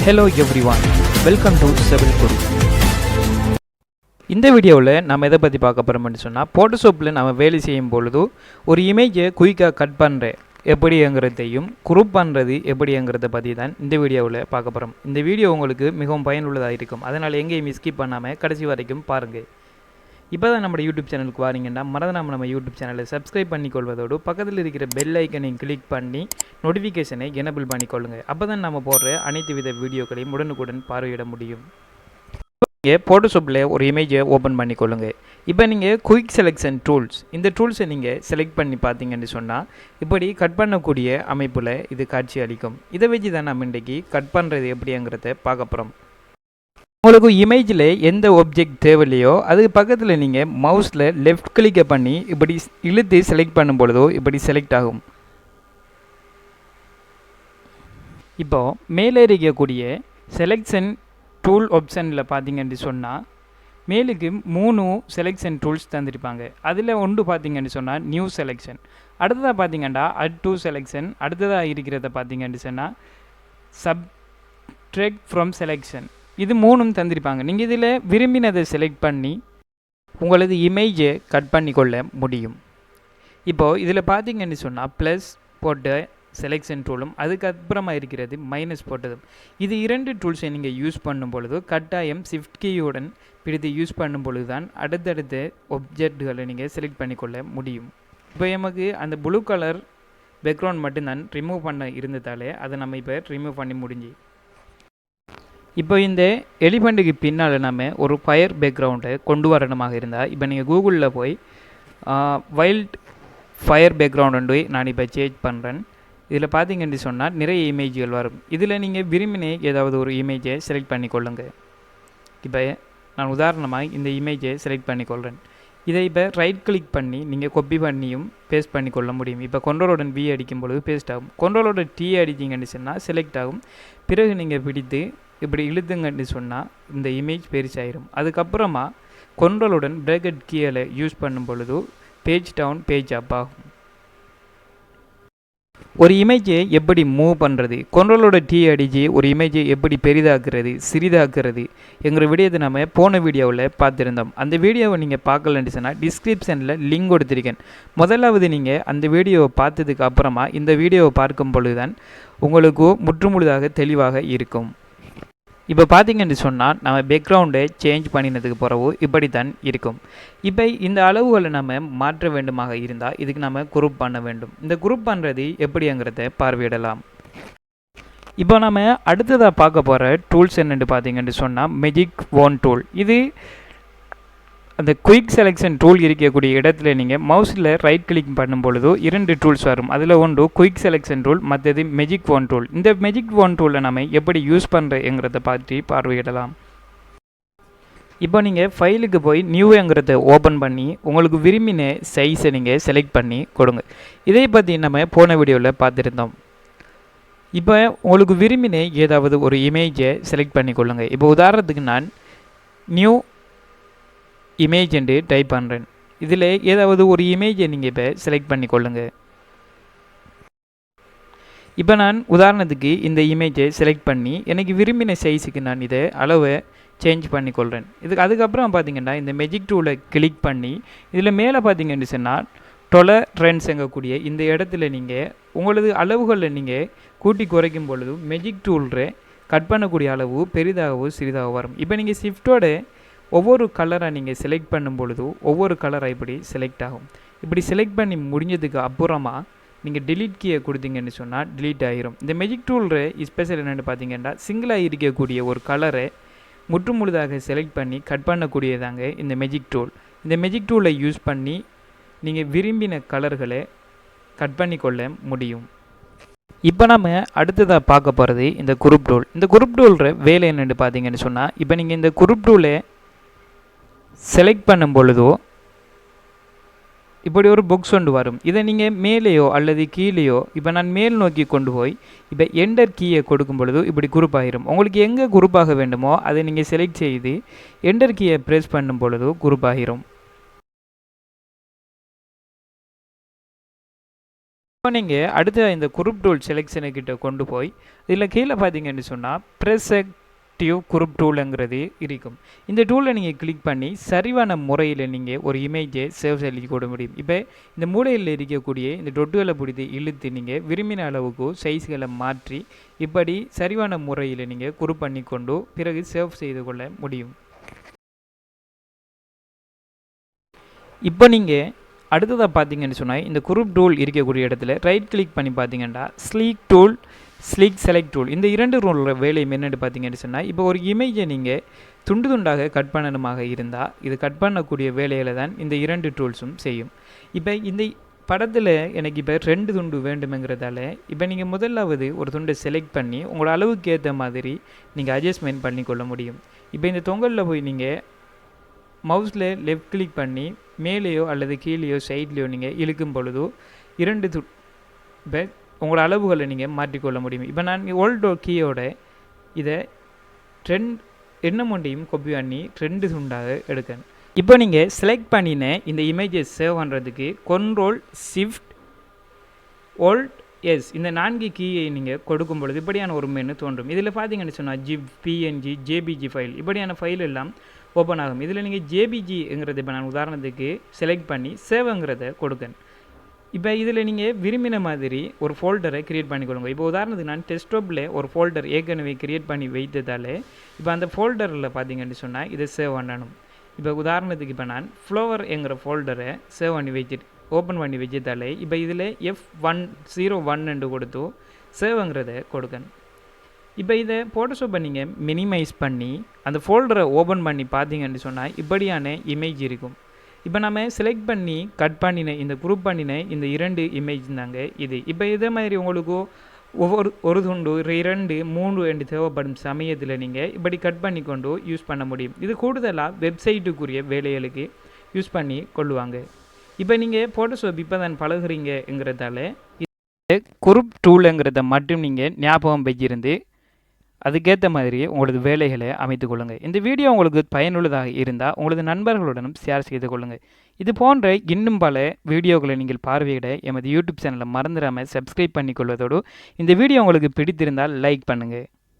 Hello everyone, welcome to Civil Guru. இந்த வீடியோவில் நம்ம எதை பற்றி பார்க்க போகிறோம்னு சொன்னால், ஃபோட்டோஷாப்பில் நம்ம வேலை செய்யும் பொழுது ஒரு இமேஜை குயிக்காக கட் பண்ணுற எப்படிங்கிறதையும் குரூப் பண்ணுறது எப்படிங்கிறத பற்றி தான் இந்த வீடியோவில் பார்க்க போகிறோம். இந்த வீடியோ உங்களுக்கு மிகவும் பயனுள்ளதாக இருக்கும், அதனால் எங்கேயும் ஸ்கிப் பண்ணாமல் கடைசி வரைக்கும் பாருங்கள். இப்போ தான் நம்ம யூடியூப் சேனலுக்கு வாரீங்கன்னா மறந்துடாமல் நம்ம யூடியூப் சேனலை சப்ஸ்கிரைப் பண்ணிக்கொள்வதோடு பக்கத்தில் இருக்கிற பெல் ஐக்கனையும் கிளிக் பண்ணி நோட்டிஃபிகேஷனை எனேபிள் பண்ணிக்கொள்ளுங்கள். அப்போ தான் நம்ம போடுற அனைத்து வித வீடியோக்களையும் உடனுக்குடன் பார்வையிட முடியும். நீங்கள் ஃபோட்டோஷாப்பில் ஒரு இமேஜை ஓப்பன் பண்ணிக்கொள்ளுங்க. இப்போ நீங்கள் குயிக் செலெக்ஷன் டூல்ஸ், இந்த டூல்ஸை நீங்கள் செலக்ட் பண்ணி பார்த்தீங்கன்னு சொன்னால் இப்படி கட் பண்ணக்கூடிய அமைப்பில் இது காட்சி அளிக்கும். இதை வச்சு தான் நம்ம இன்றைக்கி கட் பண்ணுறது எப்படிங்கிறத பார்க்க போகிறோம். உங்களுக்கு இமேஜில் எந்த ஆப்ஜெக்ட் தேவையில்லையோ அதுக்கு பக்கத்தில் நீங்கள் மவுஸில் லெஃப்ட் கிளிக்கை பண்ணி இப்படி இழுத்து செலக்ட் பண்ணும் பொழுதோ இப்படி செலக்ட் ஆகும். இப்போது மேலே இருக்கக்கூடிய செலெக்ஷன் டூல் ஆப்ஷனில் பார்த்தீங்கன்னு சொன்னால் மேலுக்கு 3 செலெக்ஷன் டூல்ஸ் தந்துருப்பாங்க. அதில் ஒன்று பார்த்தீங்கன்னு சொன்னால் நியூ செலெக்ஷன், அடுத்ததாக பார்த்தீங்கன்னா அட் செலெக்ஷன், அடுத்ததாக இருக்கிறத பார்த்தீங்கன்னு சொன்னால் சப்ட்ராக்ட் ஃப்ரம் செலெக்ஷன். இது 3 தந்திருப்பாங்க. நீங்கள் இதில் விரும்பினதை செலக்ட் பண்ணி உங்களது இமேஜை கட் பண்ணி கொள்ள முடியும். இப்போது இதில் பார்த்தீங்கன்னு சொன்னால் ப்ளஸ் போட்ட செலெக்ஷன் டூலும் அதுக்கப்புறமா இருக்கிறது மைனஸ் போட்டதும். இது 2 டூல்ஸை நீங்கள் யூஸ் பண்ணும் பொழுது கட்டாயம் ஷிஃப்ட் கீயுடன் பிடித்து யூஸ் பண்ணும் பொழுது தான் அடுத்தடுத்த ஆப்ஜெக்டுகளை நீங்கள் செலக்ட் பண்ணிக்கொள்ள முடியும். இப்போ நமக்கு அந்த ப்ளூ கலர் பேக்ரவுண்ட் மட்டும்தான் ரிமூவ் பண்ண இருந்ததாலே அதை நம்ம இப்போ ரிமூவ் பண்ணி முடிஞ்சு. இப்போ இந்த எலிஃபண்ட்டுக்கு பின்னால் நம்ம ஒரு ஃபயர் பேக்ரவுண்டை கொண்டு வரணுமாக இருந்தால் இப்போ நீங்கள் கூகுளில் போய் வைல்ட் ஃபயர் பேக்ரவுண்டு நான் இப்போ சேஞ்ச் பண்ணுறேன். இதில் பார்த்தீங்கன்னு சொன்னால் நிறைய இமேஜ்கள் வரும். இதில் நீங்கள் விரும்பினே ஏதாவது ஒரு இமேஜை செலக்ட் பண்ணிக்கொள்ளுங்க. இப்போ நான் உதாரணமாக இந்த இமேஜை செலக்ட் பண்ணிக்கொள்கிறேன். இதை இப்போ ரைட் கிளிக் பண்ணி நீங்கள் காப்பி பண்ணியும் பேஸ்ட் பண்ணிக்கொள்ள முடியும். இப்போ கண்ட்ரோலுடன் V அடிக்கும் பொழுது பேஸ்ட் ஆகும், கண்ட்ரோலோட T அடிச்சிங்கன்னு சொன்னால் செலக்ட் ஆகும். பிறகு நீங்கள் பிடித்து இப்படி இழுத்துங்கன்னு சொன்னால் இந்த இமேஜ் பெருசாயிரும். அதுக்கப்புறமா கண்ட்ரோலுடன் பிரேக்கெட் கீழே யூஸ் பண்ணும் பொழுது பேஜ் டவுன் பேஜ் அப் ஆகும். ஒரு இமேஜை எப்படி மூவ் பண்ணுறது, கண்ட்ரோலோட T அடித்து ஒரு இமேஜை எப்படி பெரிதாக்குறது சிறிதாக்குறது என்கிற வீடியோத்தை நம்ம போன வீடியோவில் பார்த்துருந்தோம். அந்த வீடியோவை நீங்கள் பார்க்கலன்னு சொன்னால் டிஸ்கிரிப்ஷனில் லிங்க் கொடுத்துருக்கேன். முதலாவது நீங்கள் அந்த வீடியோவை பார்த்ததுக்கு அப்புறமா இந்த வீடியோவை பார்க்கும் பொழுது தான் உங்களுக்கு முற்றுமுழுதாக தெளிவாக இருக்கும். இப்போ பார்த்தீங்கன்னு சொன்னால் நம்ம பேக்ரவுண்டை சேஞ்ச் பண்ணினதுக்கு பிறகு இப்படி தான் இருக்கும். இப்போ இந்த அளவுகளை நம்ம மாற்ற வேண்டுமாக இருந்தால் இதுக்கு நம்ம குரூப் பண்ண வேண்டும். இந்த குரூப் பண்ணுறது எப்படிங்கிறத பார்வையிடலாம். இப்போ நம்ம அடுத்ததாக பார்க்க போகிற டூல்ஸ் என்னென்னு பார்த்தீங்கன்னு சொன்னால் மேஜிக் ஒன் டூல். இது அந்த குயிக் செலெக்ஷன் டூல் இருக்கக்கூடிய இடத்துல நீங்கள் மவுஸில் ரைட் கிளிக் பண்ணும் பொழுது 2 டூல்ஸ் வரும். அதில் ஒன்று குயிக் செலெக்ஷன் டூல், மற்றது மேஜிக் ஒன் டூல். இந்த மேஜிக் ஒன் டூலில் நம்ம எப்படி யூஸ் பண்ணுறங்கிறத பற்றி பார்வையிடலாம். இப்போ நீங்கள் ஃபைலுக்கு போய் நியூங்கிறத ஓப்பன் பண்ணி உங்களுக்கு விரும்பின சைஸை நீங்கள் செலக்ட் பண்ணி கொடுங்க. இதை பற்றி நம்ம போன வீடியோவில் பார்த்துருந்தோம். இப்போ உங்களுக்கு விரும்பின ஏதாவது ஒரு இமேஜை செலக்ட் பண்ணி கொள்ளுங்கள். இப்போ உதாரணத்துக்கு நான் நியூ இமேஜ் என்று டைப் பண்ணுறேன். இதில் ஏதாவது ஒரு இமேஜை நீங்கள் இப்போ செலக்ட் பண்ணிக்கொள்ளுங்க. இப்போ நான் உதாரணத்துக்கு இந்த இமேஜை செலக்ட் பண்ணி எனக்கு விரும்பின சைஸுக்கு நான் இதை அளவை சேஞ்ச் பண்ணிக்கொள்கிறேன். அதுக்கப்புறம் பார்த்தீங்கன்னா இந்த மேஜிக் டூலை கிளிக் பண்ணி இதில் மேலே பார்த்தீங்கன்னு சொன்னால் டொலரன்ஸ்ங்கக்கூடிய இந்த இடத்துல நீங்கள் உங்களது அளவுகளில் நீங்கள் கூட்டி குறைக்கும் பொழுது மேஜிக் டூலில் கட் பண்ணக்கூடிய அளவு பெரிதாகவோ சிறிதாகவோ வரும். இப்போ நீங்கள் ஷிஃப்டோட ஒவ்வொரு கலராக நீங்கள் செலக்ட் பண்ணும் பொழுது ஒவ்வொரு கலராக இப்படி செலக்ட் ஆகும். இப்படி செலக்ட் பண்ணி முடிஞ்சதுக்கு அப்புறமா நீங்கள் டிலீட் கீயை கொடுத்தீங்கன்னு சொன்னால் டிலீட் ஆகிரும். இந்த மேஜிக் டூலில் ஸ்பெஷல் என்னென்னு பார்த்தீங்கன்னா சிங்கிளாக இருக்கக்கூடிய ஒரு கலரை முற்றுமுழுதாக செலக்ட் பண்ணி கட் பண்ணக்கூடியதாங்க இந்த மேஜிக் டூல். இந்த மேஜிக் டூலை யூஸ் பண்ணி நீங்கள் விரும்பின கலர்களை கட் பண்ணி கொள்ள முடியும். இப்போ நம்ம அடுத்ததாக பார்க்க போகிறது இந்த குரூப் டூல். இந்த குரூப் டூலில் வேலை என்னென்னு பார்த்தீங்கன்னு சொன்னால் இப்போ நீங்கள் இந்த குரூப் டூலை செலக்ட் பண்ணும் பொழுதோ இப்படி ஒரு பாக்ஸ் ஒன்று வரும். இதை நீங்கள் மேலேயோ அல்லது கீழேயோ இப்போ நான் மேல் நோக்கி கொண்டு போய் இப்போ என்டர் கீயை கொடுக்கும் பொழுது இப்படி குரூப் ஆகிரும். உங்களுக்கு எங்கே குரூப் ஆக வேண்டுமோ அதை நீங்கள் செலக்ட் செய்து என்டர் கீயை ப்ரெஸ் பண்ணும் பொழுது குரூப் ஆகிரும். இப்போ நீங்கள் அடுத்த இந்த குரூப் டூல் செலெக்ஷனுக்கிட்ட கொண்டு போய் இதில் கீழே பார்த்தீங்கன்னு சொன்னால் ப்ரெசெக்டிவ் குரூப் டூலுங்கிறது இருக்கும். இந்த டூலை நீங்கள் கிளிக் பண்ணி சரிவான முறையில் நீங்கள் ஒரு இமேஜை சேவ் செய்து கொள்ள முடியும். இப்போ இந்த மூலையில் இருக்கக்கூடிய இந்த டொட்டுகளை பிடித்து இழுத்து நீங்கள் விரும்பின அளவுக்கு சைஸ்களை மாற்றி இப்படி சரிவான முறையில் நீங்கள் குரூப் பண்ணி கொண்டு பிறகு சேவ் செய்து கொள்ள முடியும். இப்போ நீங்கள் அடுத்ததாக பார்த்தீங்கன்னு சொன்னால் இந்த குரூப் டூல் இருக்கக்கூடிய இடத்துல ரைட் கிளிக் பண்ணி பார்த்தீங்கன்னா ஸ்லீக் செலக்ட் டூல் இந்த 2 ரூலோட வேலையும் என்னென்னு பார்த்தீங்கன்னு சொன்னால் இப்போ ஒரு இமேஜை நீங்கள் துண்டு துண்டாக கட் பண்ணணுமாக இருந்தால் இது கட் பண்ணக்கூடிய வேலையில் தான் இந்த 2 டூல்ஸும் செய்யும். இப்போ இந்த படத்தில் எனக்கு இப்போ 2 துண்டு வேண்டுமெங்கிறதால இப்போ நீங்கள் முதலாவது ஒரு துண்டை செலக்ட் பண்ணி உங்களோட அளவுக்கு ஏற்ற மாதிரி நீங்கள் அட்ஜஸ்ட்மெண்ட் பண்ணிக்கொள்ள முடியும். இப்போ இந்த தொங்கலில் போய் நீங்கள் மவுஸில் லெஃப்ட் கிளிக் பண்ணி மேலேயோ அல்லது கீழேயோ சைட்லேயோ நீங்கள் இழுக்கும் பொழுதோ 2 இப்போ உங்களோட அளவுகளை நீங்கள் மாற்றிக்கொள்ள முடியும். இப்போ நான் ஓல்டோ கீயோட இதை எண்ணம் ஒன்றையும் கொப்பி பண்ணி 2 துண்டாக எடுக்கணும். இப்போ நீங்கள் செலக்ட் பண்ணின இந்த இமேஜை சேவ் பண்ணுறதுக்கு Ctrl+Shift+Alt+S இந்த 4 கீயை நீங்கள் கொடுக்கும் பொழுது இப்படியான ஒரு மெனு தோன்றும். இதில் பார்த்தீங்கன்னு சொன்னால் ஜிப், பிஎன்ஜி, ஜேபிஜி ஃபைல் இப்படியான ஃபைல் எல்லாம் ஓப்பன் ஆகும். இதில் நீங்கள் ஜேபிஜிங்கிறது இப்போ நான் உதாரணத்துக்கு செலக்ட் பண்ணி சேவ்ங்கிறத கொடுக்கணும். இப்போ இதில் நீங்கள் விரும்பின மாதிரி ஒரு ஃபோல்டரை க்ரியேட் பண்ணிக்கொள்ளுங்க. இப்போ உதாரணத்துக்கு நான் டெஸ்க்டாப்பில் ஒரு ஃபோல்டர் ஏற்கனவே க்ரியேட் பண்ணி வைத்ததால் இப்போ அந்த ஃபோல்டரில் பார்த்தீங்கன்னு சொன்னால் இதை சேவ் பண்ணணும். இப்போ உதாரணத்துக்கு இப்போ நான் ஃப்ளவர் என்கிற ஃபோல்டரை சேவ் பண்ணி வச்சுட்டு ஓப்பன் பண்ணி வச்சதால் இப்போ இதில் F101 கொடுத்து சேவ்ங்கிறத கொடுக்கணும். இப்போ இதை ஃபோட்டோஷாப்பை நீங்கள் மினிமைஸ் பண்ணி அந்த ஃபோல்டரை ஓப்பன் பண்ணி பார்த்தீங்கன்னு சொன்னால் இப்படியான இமேஜ் இருக்கும். இப்போ நம்ம செலக்ட் பண்ணி கட் பண்ணின இந்த குரூப் பண்ணின இந்த 2 இமேஜ் தாங்க இது. இப்போ இதே மாதிரி உங்களுக்கு ஒரு துண்டு 2, 3 என்று தேவைப்படும் சமயத்தில் நீங்கள் இப்படி கட் பண்ணி கொண்டு யூஸ் பண்ண முடியும். இது கூடுதலாக வெப்சைட்டுக்குரிய வேலைகளுக்கு யூஸ் பண்ணி கொள்ளுவாங்க. இப்போ நீங்கள் ஃபோட்டோஷாப் இப்போ தான் பழகுறீங்கிறதால குரூப் டூலுங்கிறத மட்டும் நீங்கள் ஞாபகம் வச்சிருந்து அதுக்கேற்ற மாதிரி உங்களது வேலைகளை அமைத்து கொள்ளுங்கள். இந்த வீடியோ உங்களுக்கு பயனுள்ளதாக இருந்தால் உங்களது நண்பர்களுடனும் ஷேர் செய்து கொள்ளுங்கள். இது போன்ற இன்னும் பல வீடியோக்களை நீங்கள் பார்வையிட எமது யூடியூப் சேனலை மறந்துடாமல் சப்ஸ்கிரைப் பண்ணிக்கொள்வதோடு இந்த வீடியோ உங்களுக்கு பிடித்திருந்தால் லைக் பண்ணுங்கள்.